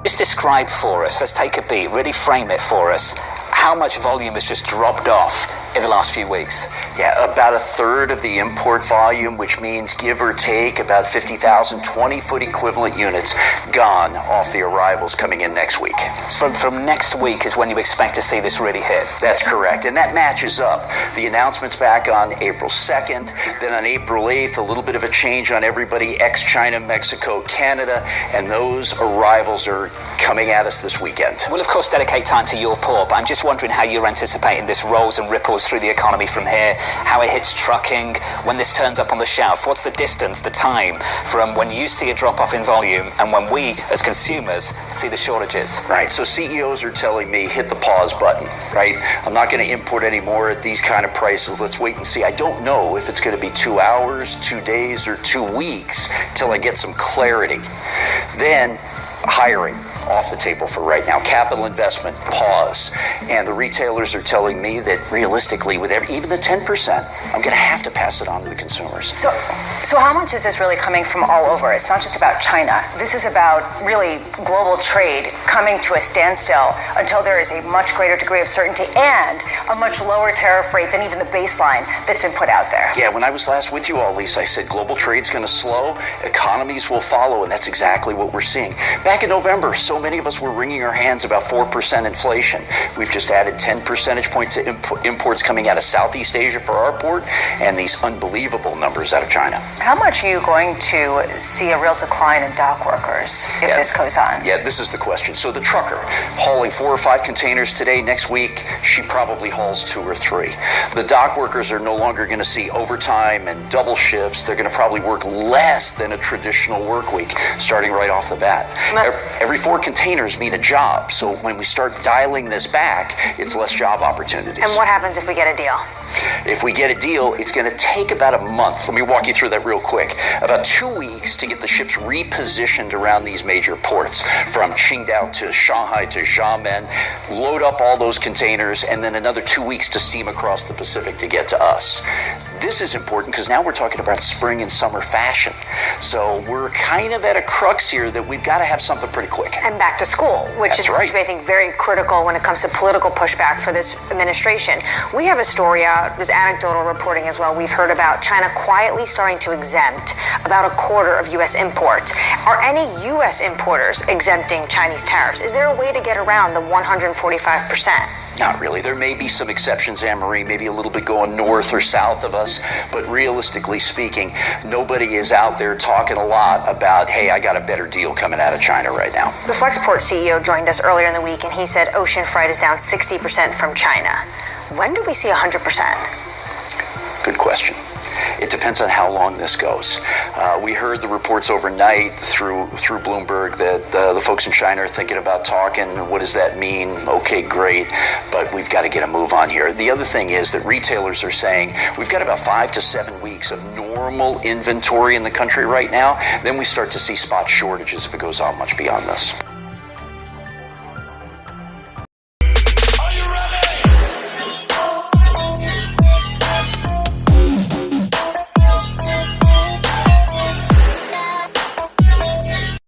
Just describe for us, let's take a beat, really frame it for us, how much volume has just dropped off in the last few weeks? Yeah, about a third of the import volume, which means give or take about 50,000 20-foot equivalent units gone off the arrivals coming in next week. So from next week is when you expect to see this really hit? That's correct, and that matches up. The announcement's back on April 2nd, then on April 8th, a little bit of a change on everybody ex-China, Mexico, Canada, and those arrivals are coming at us this weekend. We'll of course dedicate time to your port, but I'm just wondering how you're anticipating this rolls and ripples through the economy from here, how it hits trucking, when this turns up on the shelf. What's the distance, the time from when you see a drop-off in volume and when we, as consumers, see the shortages? Right, so CEOs are telling me, hit the pause button, right? I'm not going to import anymore at these kind of prices. Let's wait and see. I don't know if it's going to be 2 hours, 2 days, or 2 weeks till I get some clarity. Then, hiring off the table for right now. Capital investment, pause. And the retailers are telling me that realistically, with even the 10%, I'm going to have to pass it on to the consumers. So how much is this really coming from all over? It's not just about China. This is about really global trade coming to a standstill until there is a much greater degree of certainty and a much lower tariff rate than even the baseline that's been put out there. Yeah, when I was last with you all, Lisa, I said global trade's going to slow, economies will follow, and that's exactly what we're seeing. Back in November, so many of us were wringing our hands about 4% inflation. We've just added 10 percentage points to imports coming out of Southeast Asia for our port, and these unbelievable numbers out of China. How much are you going to see a real decline in dock workers if this goes on? Yeah, this is the question. So the trucker hauling 4 or 5 containers today, next week, she probably hauls 2 or 3. The dock workers are no longer going to see overtime and double shifts. They're going to probably work less than a traditional work week, starting right off the bat. Every 4 containers mean a job. So when we start dialing this back, it's less job opportunities. And what happens if we get a deal? If we get a deal, it's going to take about a month. Let me walk you through that real quick. About 2 weeks to get the ships repositioned around these major ports, from Qingdao to Shanghai to Xiamen, load up all those containers, and then another 2 weeks to steam across the Pacific to get to us. This is important because now we're talking about spring and summer fashion. So we're kind of at a crux here that we've got to have something pretty quick. And back to school, which is, right, I think, very critical when it comes to political pushback for this administration. We have a story out, it was anecdotal reporting as well. We've heard about China quietly starting to exempt about a quarter of U.S. imports. Are any U.S. importers exempting Chinese tariffs? Is there a way to get around the 145%? Not really. There may be some exceptions, Anne-Marie, maybe a little bit going north or south of us, but realistically speaking, nobody is out there talking a lot about, hey, I got a better deal coming out of China right now. The Flexport CEO joined us earlier in the week, and he said ocean freight is down 60% from China. When do we see 100%? Good question. It depends on how long this goes. We heard the reports overnight through Bloomberg that the folks in China are thinking about talking. What does that mean? Okay, great, but we've got to get a move on here. The other thing is that retailers are saying we've got about 5 to 7 weeks of normal inventory in the country right now. Then we start to see spot shortages if it goes on much beyond this.